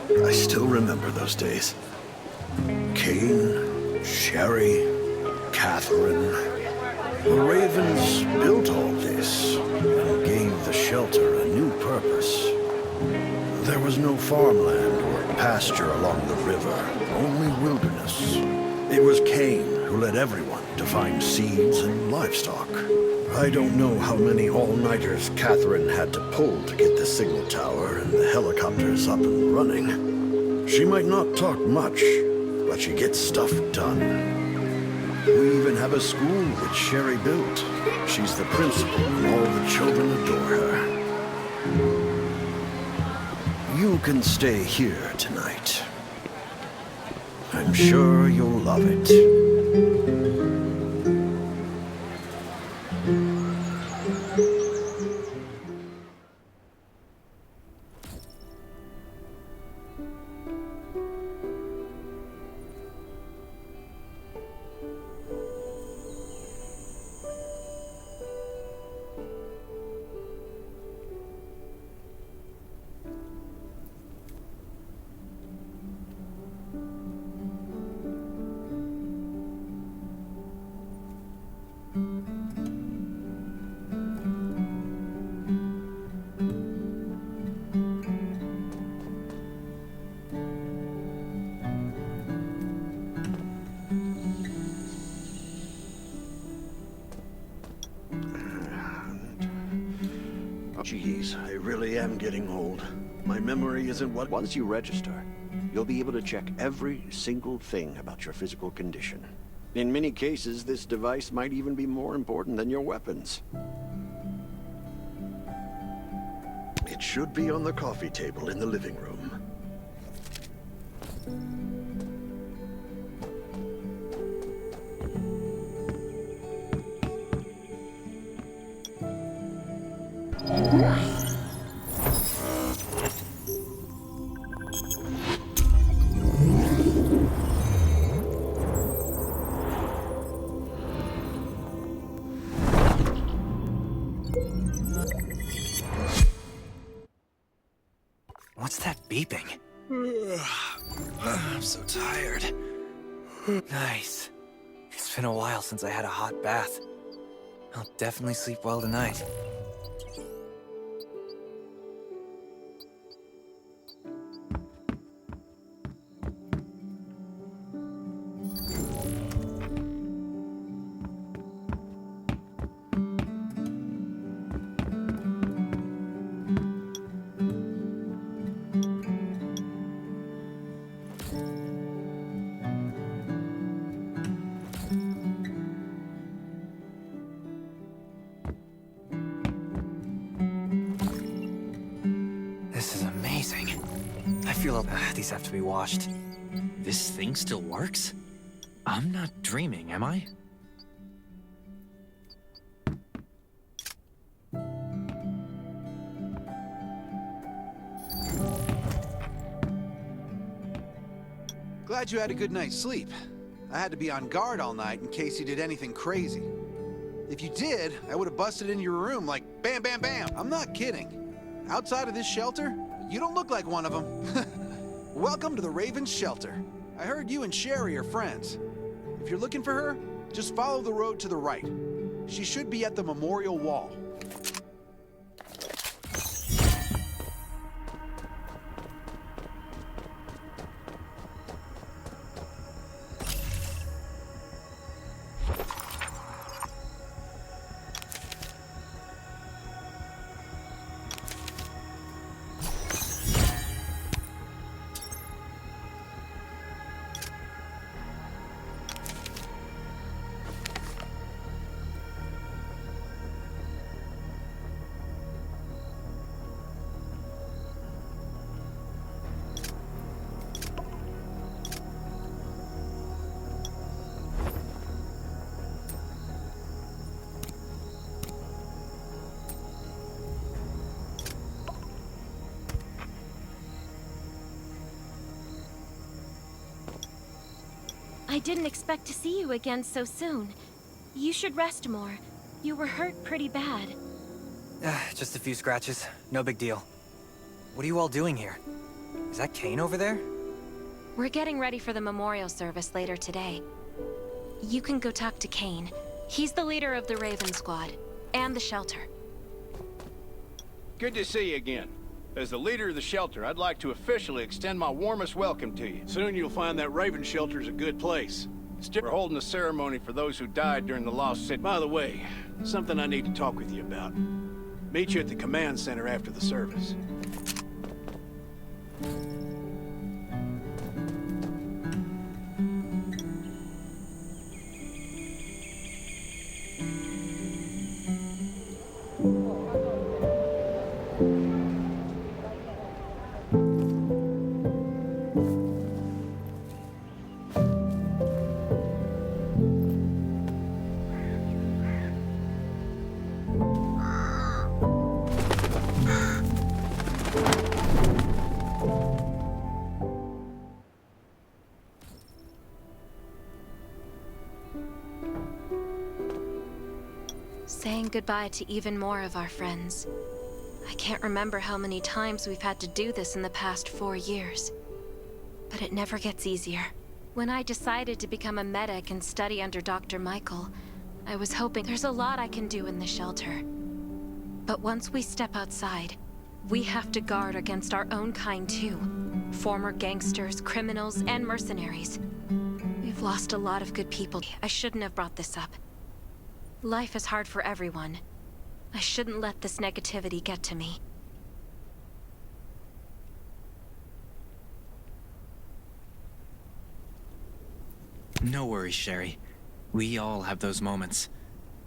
I still remember those days. Kane, Sherry, Catherine. The Ravens built all this and gave the shelter a new purpose. There was no farmland or pasture along the river, only wilderness. It was Kane who led everyone to find seeds and livestock. I don't know how many all-nighters Catherine had to pull to get the signal tower and the helicopters up and running. She might not talk much, but she gets stuff done. We even have a school which Sherry built. She's the principal and all the children adore her. You can stay here tonight. I'm sure you'll love it. Jeez, I really am getting old. My memory isn't what... Once you register, you'll be able to check every single thing about your physical condition. In many cases, this device might even be more important than your weapons. It should be on the coffee table in the living room. What's that beeping? I'm so tired. Nice. It's been a while since I had a hot bath. I'll definitely sleep well tonight. This is amazing. I feel these have to be washed. This thing still works? I'm not dreaming, am I? Glad you had a good night's sleep. I had to be on guard all night in case you did anything crazy. If you did, I would have busted into your room like bam, bam, bam. I'm not kidding. Outside of this shelter, you don't look like one of them. Welcome to the Raven's shelter. I heard you and Sherry are friends. If you're looking for her, just follow the road to the right. She should be at the memorial wall. I didn't expect to see you again so soon. You should rest more. You were hurt pretty bad. Just a few scratches. No big deal. What are you all doing here? Is that Kane over there? We're getting ready for the memorial service later today. You can go talk to Kane. He's the leader of the Raven Squad, and the shelter. Good to see you again. As the leader of the shelter, I'd like to officially extend my warmest welcome to you. Soon you'll find that Raven shelter's a good place. Still, we're holding a ceremony for those who died during the Lost City. By the way, something I need to talk with you about. Meet you at the command center after the service. Saying goodbye to even more of our friends. I can't remember how many times we've had to do this in the past 4 years. But it never gets easier. When I decided to become a medic and study under Dr. Michael, I was hoping there's a lot I can do in the shelter. But once we step outside, we have to guard against our own kind too. Former gangsters, criminals, and mercenaries. We've lost a lot of good people. I shouldn't have brought this up. Life is hard for everyone. I shouldn't let this negativity get to me. No worries, Sherry. We all have those moments.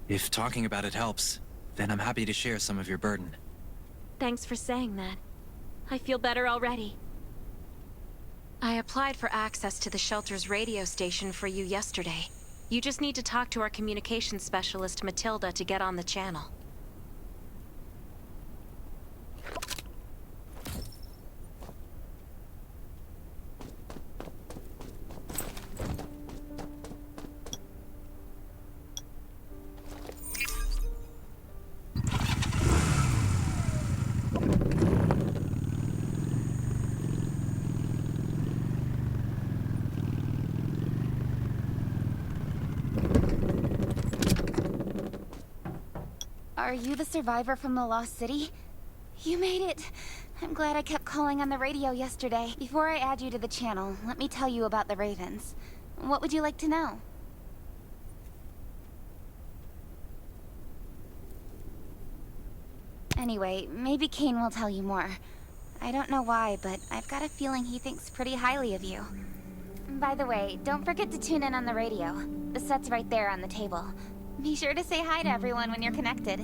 If talking about it helps, then I'm happy to share some of your burden. Thanks for saying that. I feel better already. I applied for access to the shelter's radio station for you yesterday. You just need to talk to our communications specialist, Matilda, to get on the channel. Are you the survivor from the Lost City? You made it! I'm glad I kept calling on the radio yesterday. Before I add you to the channel, let me tell you about the Ravens. What would you like to know? Anyway, maybe Kane will tell you more. I don't know why, but I've got a feeling he thinks pretty highly of you. By the way, don't forget to tune in on the radio. The set's right there on the table. Be sure to say hi to everyone when you're connected.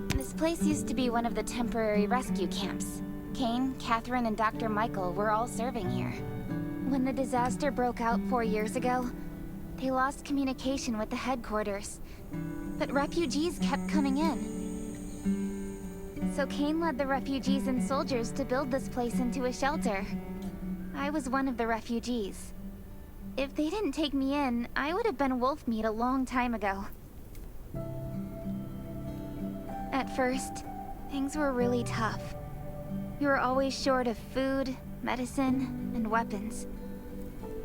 This place used to be one of the temporary rescue camps. Kane, Catherine, and Dr. Michael were all serving here. When the disaster broke out 4 years ago, they lost communication with the headquarters. But refugees kept coming in. So Kane led the refugees and soldiers to build this place into a shelter. I was one of the refugees. If they didn't take me in, I would have been wolf meat a long time ago. At first, things were really tough. We were always short of food, medicine, and weapons.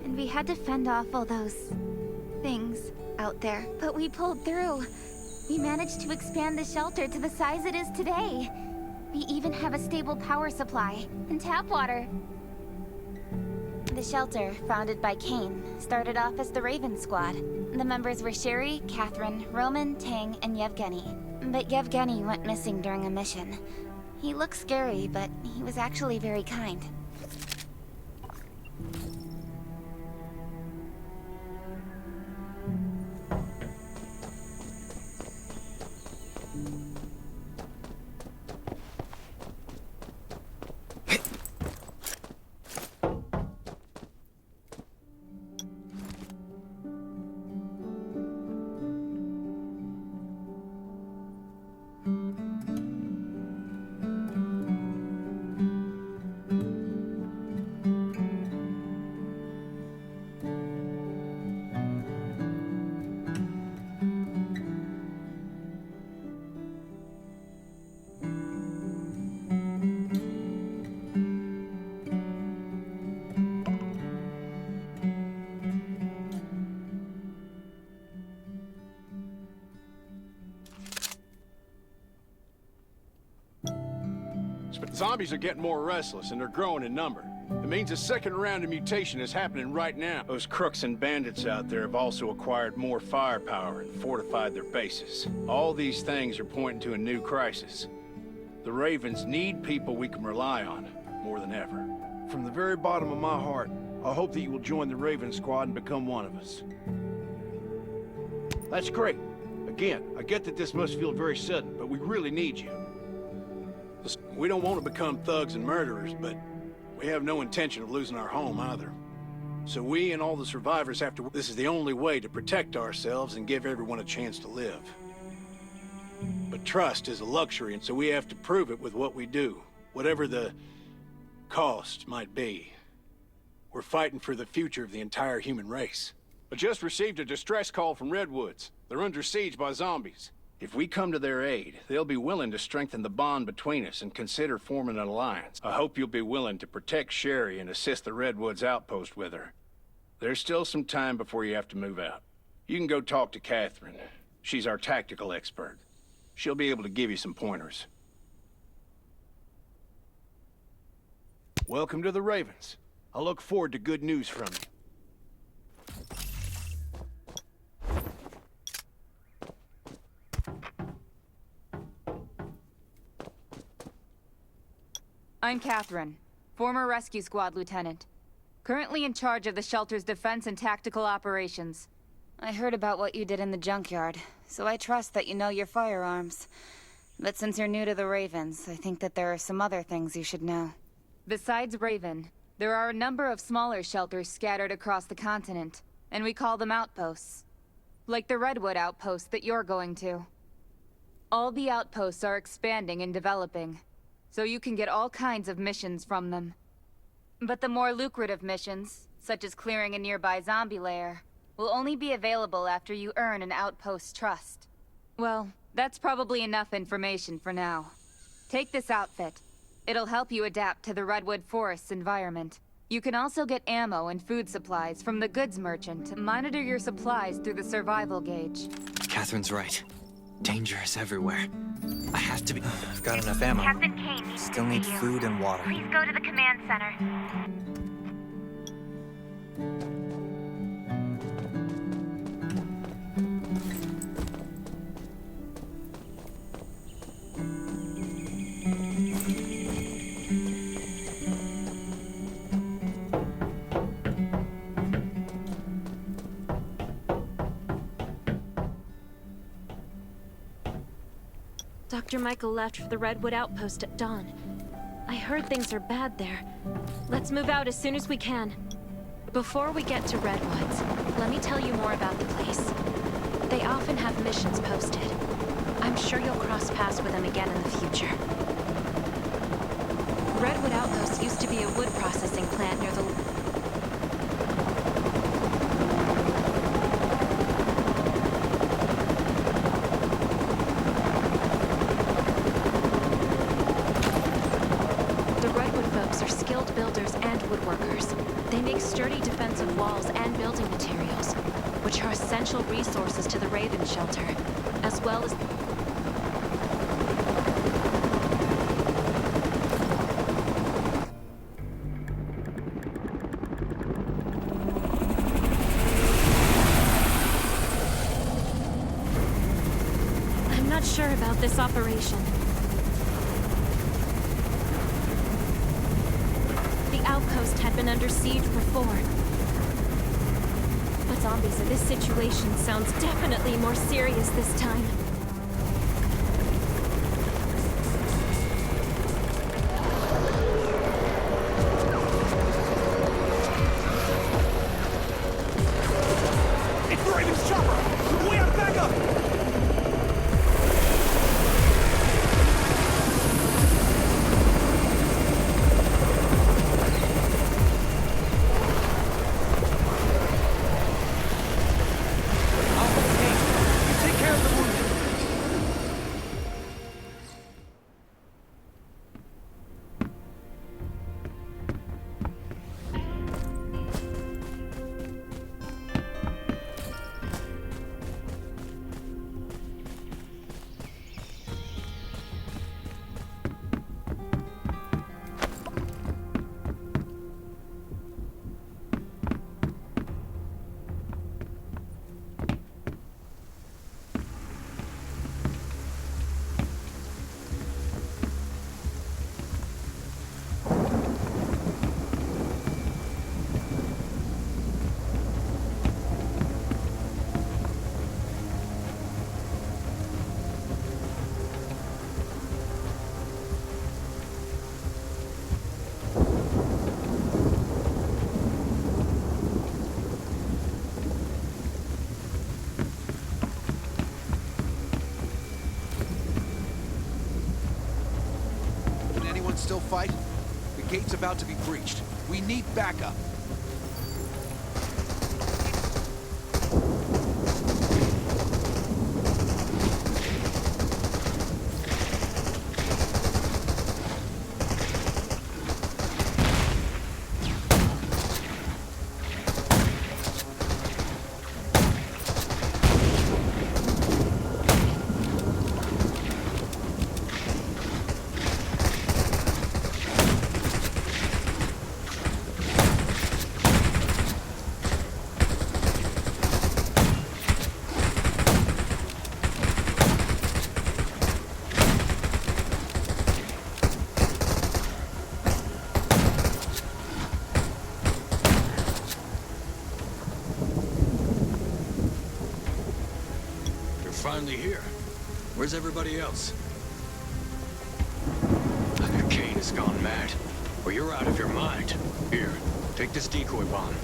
And we had to fend off all those things out there. But we pulled through. We managed to expand the shelter to the size it is today. We even have a stable power supply and tap water. The shelter, founded by Kane, started off as the Raven Squad. The members were Sherry, Catherine, Roman, Tang, and Yevgeny. But Yevgeny went missing during a mission. He looked scary, but he was actually very kind. But zombies are getting more restless, and they're growing in number. It means a second round of mutation is happening right now. Those crooks and bandits out there have also acquired more firepower and fortified their bases. All these things are pointing to a new crisis. The Ravens need people we can rely on, more than ever. From the very bottom of my heart, I hope that you will join the Raven Squad and become one of us. That's great. Again, I get that this must feel very sudden, but we really need you. We don't want to become thugs and murderers, but we have no intention of losing our home either. So we and all the survivors have to... This is the only way to protect ourselves and give everyone a chance to live. But trust is a luxury, and so we have to prove it with what we do, whatever the cost might be. We're fighting for the future of the entire human race. I just received a distress call from Redwoods. They're under siege by zombies. If we come to their aid, they'll be willing to strengthen the bond between us and consider forming an alliance. I hope you'll be willing to protect Sherry and assist the Redwoods outpost with her. There's still some time before you have to move out. You can go talk to Catherine. She's our tactical expert. She'll be able to give you some pointers. Welcome to the Ravens. I look forward to good news from you. I'm Catherine, former Rescue Squad lieutenant. Currently in charge of the shelter's defense and tactical operations. I heard about what you did in the junkyard, so I trust that you know your firearms. But since you're new to the Ravens, I think that there are some other things you should know. Besides Raven, there are a number of smaller shelters scattered across the continent, and we call them outposts. Like the Redwood outpost that you're going to. All the outposts are expanding and developing, so you can get all kinds of missions from them. But the more lucrative missions, such as clearing a nearby zombie lair, will only be available after you earn an outpost's trust. Well, that's probably enough information for now. Take this outfit. It'll help you adapt to the Redwood Forest's environment. You can also get ammo and food supplies from the goods merchant to monitor your supplies through the survival gauge. Catherine's right. Danger is everywhere. I have to be... I've got enough ammo. Captain Kane needs Still to need see you. food and water. Please go to the command center. Dr. Michael left for the Redwood outpost at dawn. I heard things are bad there. Let's move out as soon as we can. Before we get to Redwoods, let me tell you more about the place. They often have missions posted. I'm sure you'll cross paths with them again in the future. Redwood Outpost used to be a wood processing plant near the... They make sturdy defensive walls and building materials, which are essential resources to the Raven Shelter, as well as... I'm not sure about this operation. Outpost had been under siege before. But zombies in this situation sounds definitely more serious this time. It's the Raven's chopper! We have backup! Take care of the wounded. fight? The gate's about to be breached. We need backup. Finally here. Where's everybody else? Kane has gone mad. Or you're out of your mind. Here, take this decoy bomb.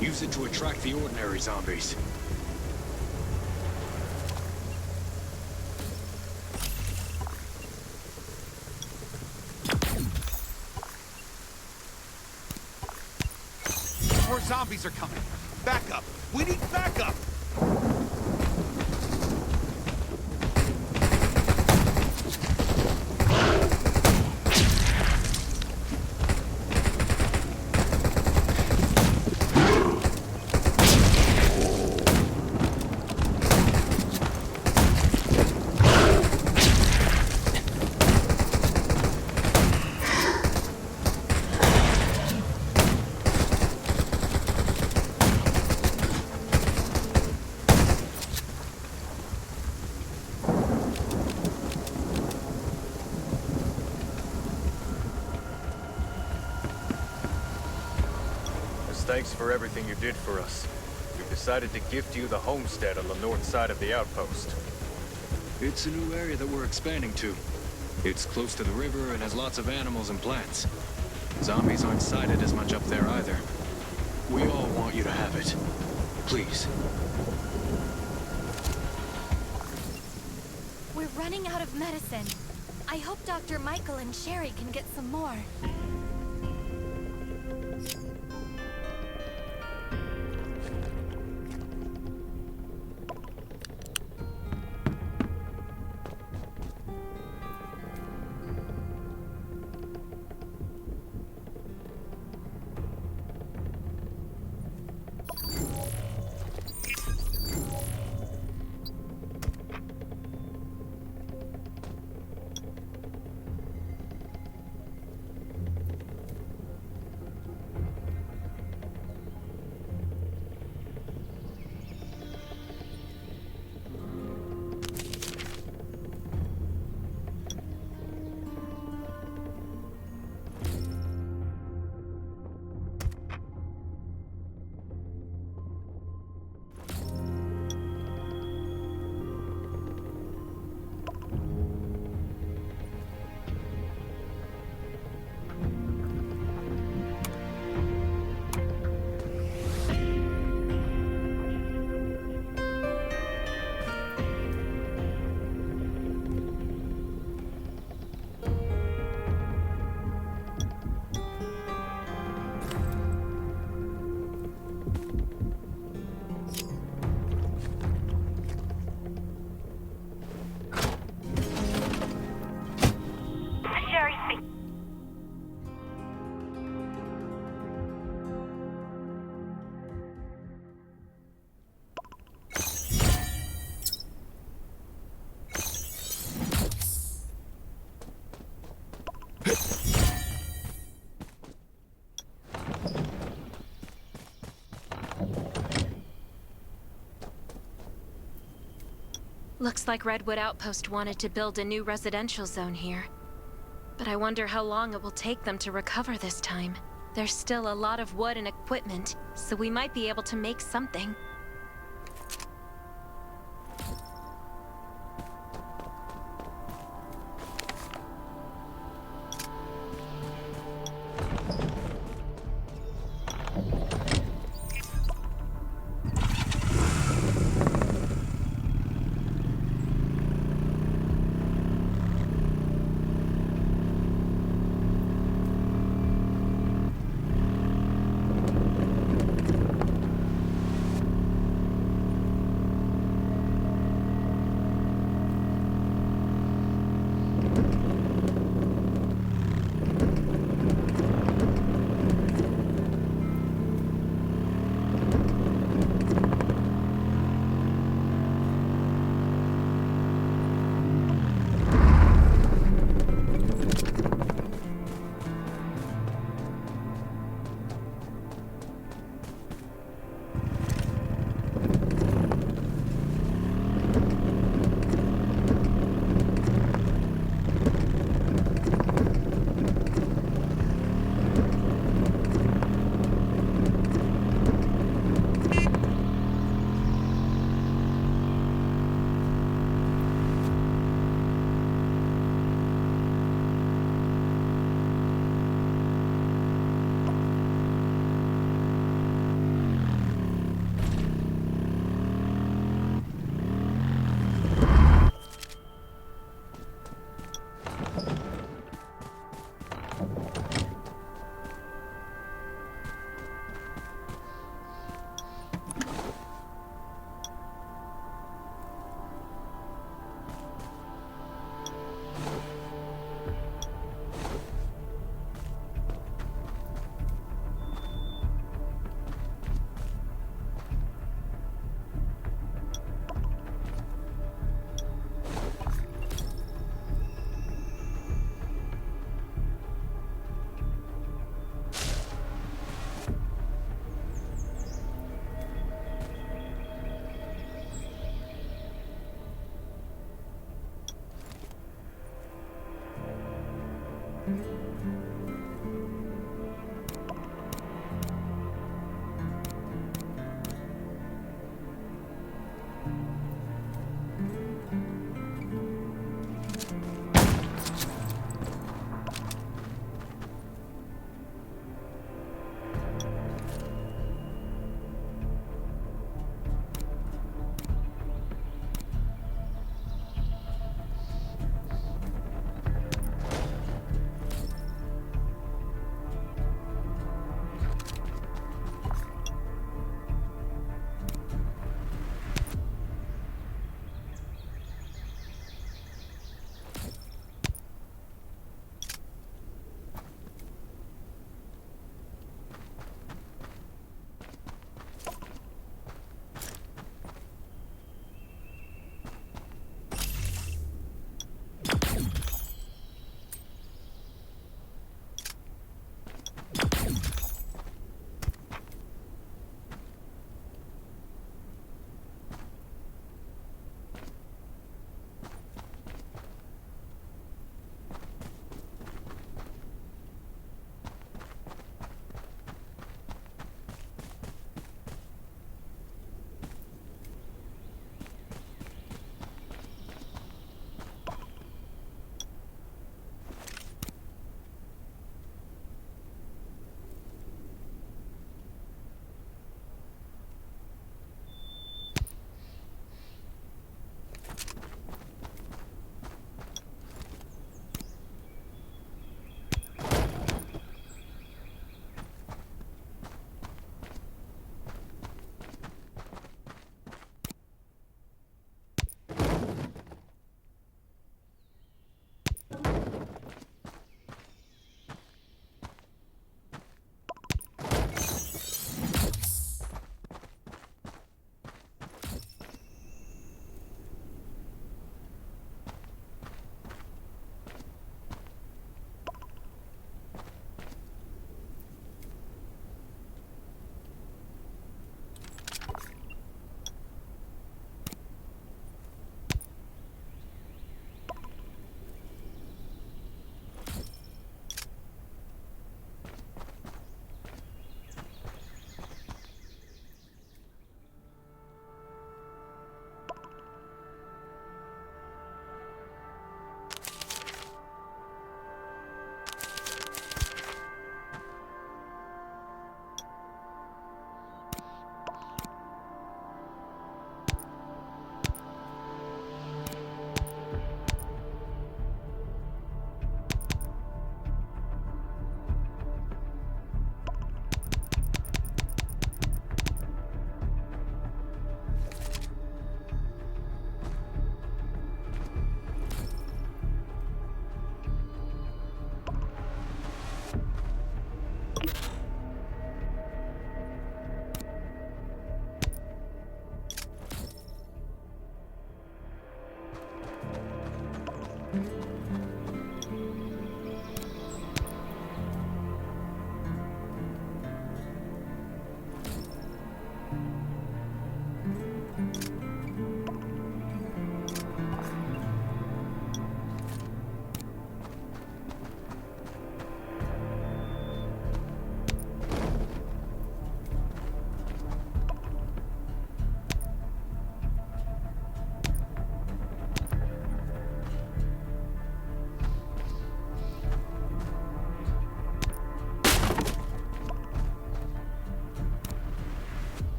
Use it to attract the ordinary zombies. More zombies are coming. Backup. We need backup. Thanks for everything you did for us. We've decided to gift you the homestead on the north side of the outpost. It's a new area that we're expanding to. It's close to the river and has lots of animals and plants. Zombies aren't sighted as much up there either. We all want you to have it. Please. We're running out of medicine. I hope Dr. Michael and Sherry can get some more. Looks like Redwood Outpost wanted to build a new residential zone here. But I wonder how long it will take them to recover this time. There's still a lot of wood and equipment, so we might be able to make something.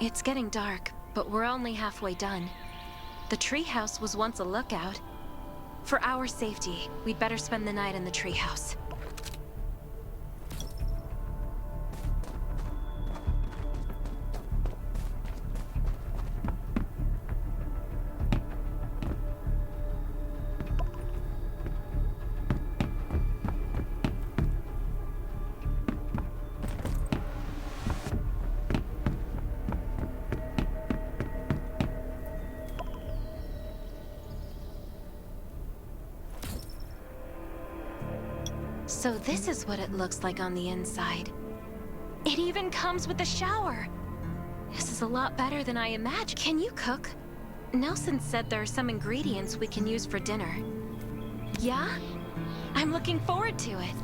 It's getting dark, but we're only halfway done. The treehouse was once a lookout. For our safety, we'd better spend the night in the treehouse. So this is what it looks like on the inside. It even comes with a shower! This is a lot better than I imagined. Can you cook? Nelson said there are some ingredients we can use for dinner. Yeah? I'm looking forward to it.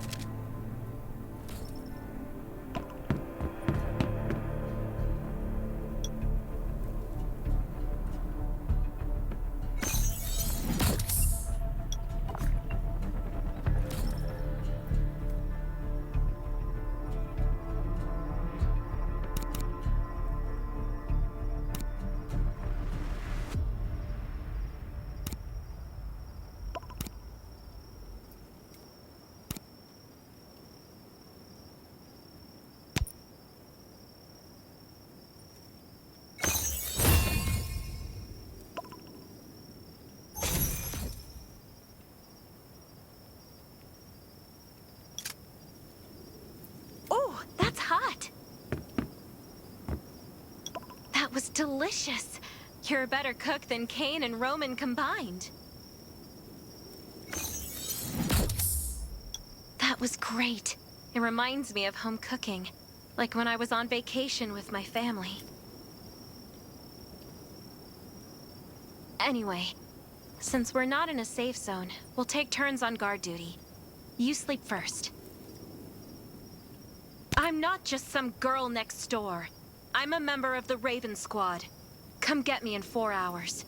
That's hot! That was delicious! You're a better cook than Kane and Roman combined. That was great. It reminds me of home cooking, like when I was on vacation with my family. Anyway, since we're not in a safe zone, we'll take turns on guard duty. You sleep first. I'm not just some girl next door. I'm a member of the Raven Squad. Come get me in 4 hours.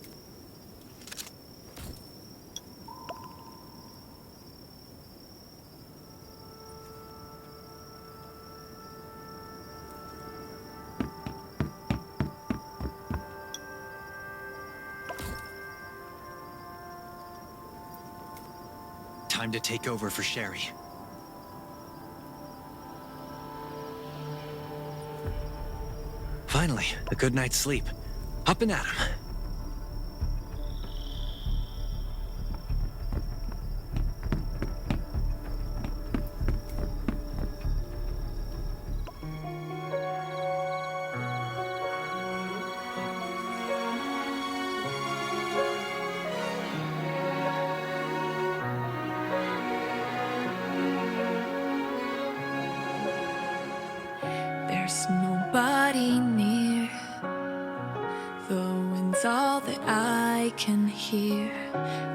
Time to take over for Sherry. Finally, a good night's sleep. Up and at 'em. There's nobody near. The wind's all that I can hear.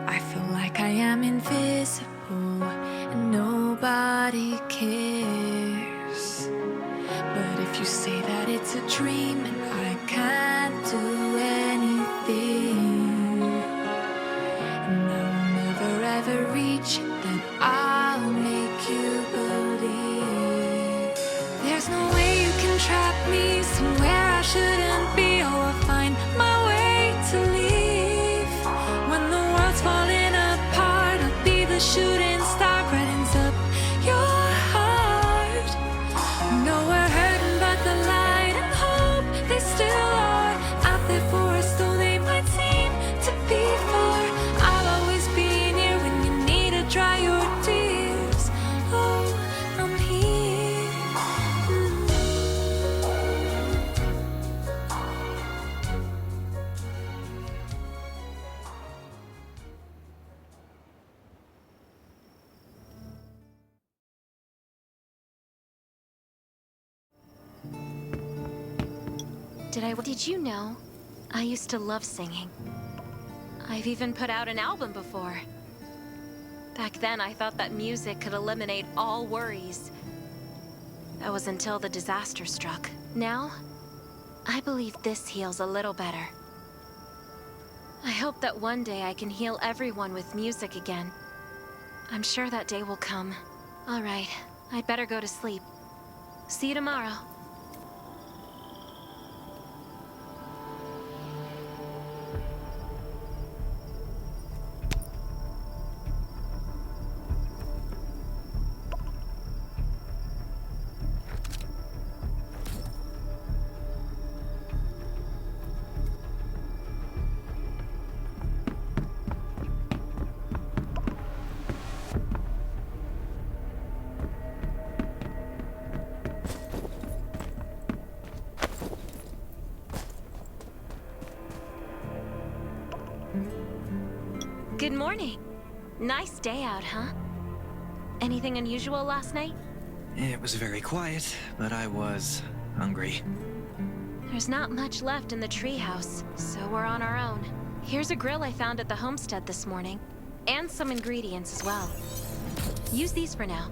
I feel like I am invisible and nobody cares. But if you say that it's a dream and I can't do anything, and I will never ever reach it, then I'll make you believe. There's no way you can trap me somewhere I shouldn't be. Oh, I'll find my way to leave. When the world's falling apart, I'll be the shooting star, brightens up your heart. No, we're hurting, but the light and hope, they still are out there for us, though they might seem to be far. I'll always be near when you need to dry your tears. Oh, I'm here. Did you know? I used to love singing. I've even put out an album before. Back then, I thought that music could eliminate all worries. That was until the disaster struck. Now, I believe this heals a little better. I hope that one day I can heal everyone with music again. I'm sure that day will come. All right, I'd better go to sleep. See you tomorrow. Good morning. Nice day out, huh? Anything unusual last night? It was very quiet, but I was hungry. There's not much left in the treehouse, so we're on our own. Here's a grill I found at the homestead this morning, and some ingredients as well. Use these for now.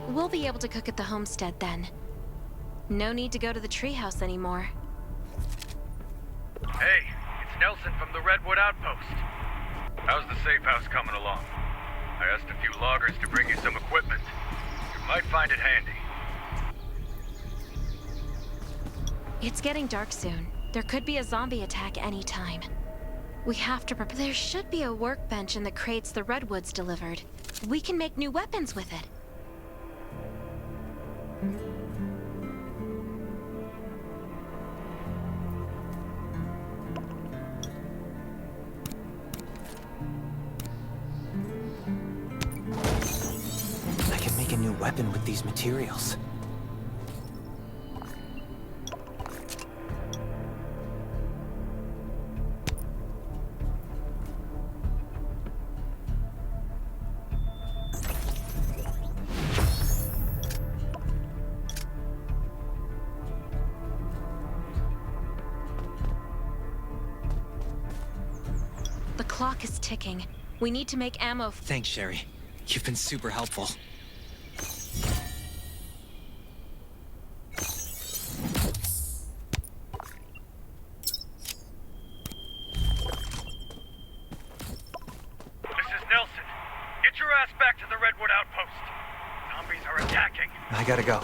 We'll be able to cook at the homestead then. No need to go to the treehouse anymore. Hey, it's Nelson from the Redwood Outpost. How's the safe house coming along? I asked a few loggers to bring you some equipment. You might find it handy. It's getting dark soon. There could be a zombie attack anytime. We have to prepare. There should be a workbench in the crates the Redwoods delivered. We can make new weapons with it. I can make a new weapon with these materials. The clock is ticking. We need to make ammo. Thanks, Sherry. You've been super helpful. This is Nelson. Get your ass back to the Redwood Outpost. Zombies are attacking. I gotta go.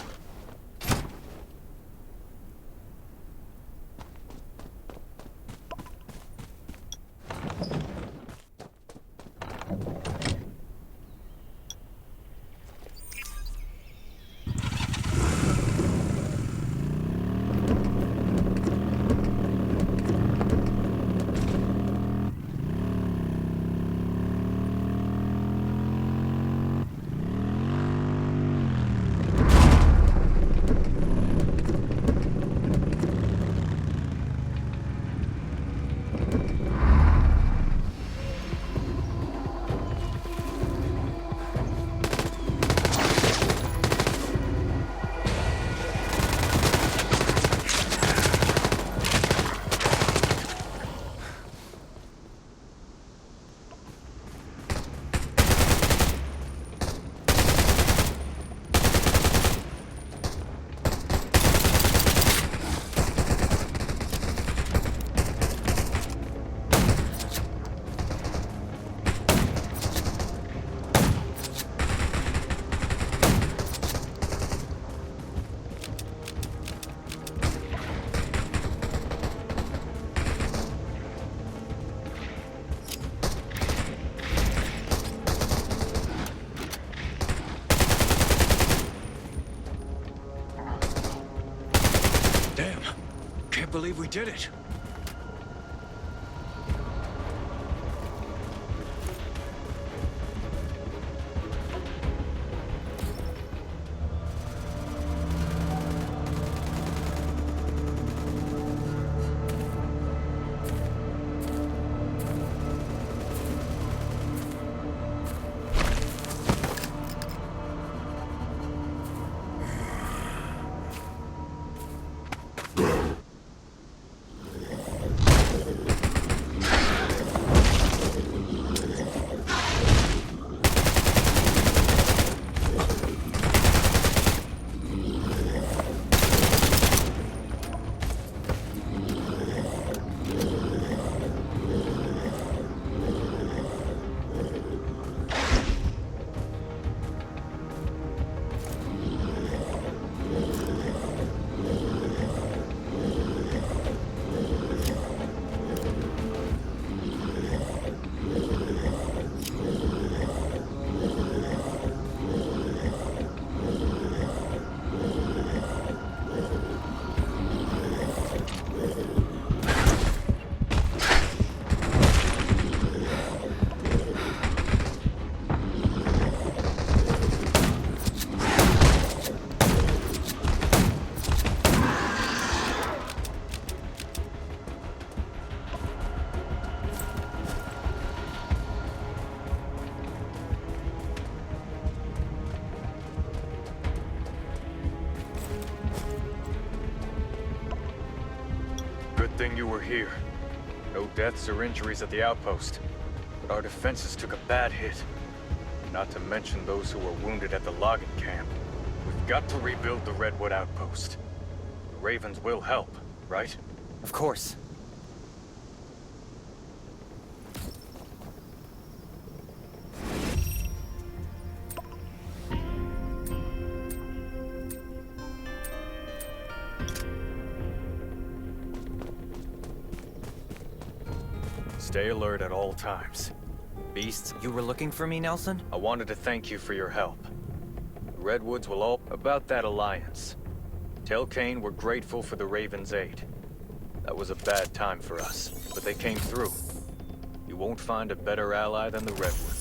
Believe we did it. Good thing you were here. No deaths or injuries at the outpost. But our defenses took a bad hit. Not to mention those who were wounded at the logging camp. We've got to rebuild the Redwood outpost. The Ravens will help, right? Of course. Stay alert at all times. Beasts, You were looking for me, Nelson? I wanted to thank you for your help. The Redwoods will all about that alliance. Tell Kane we're grateful for the Ravens' aid. That was a bad time for us, but they came through. You won't find a better ally than the Redwoods.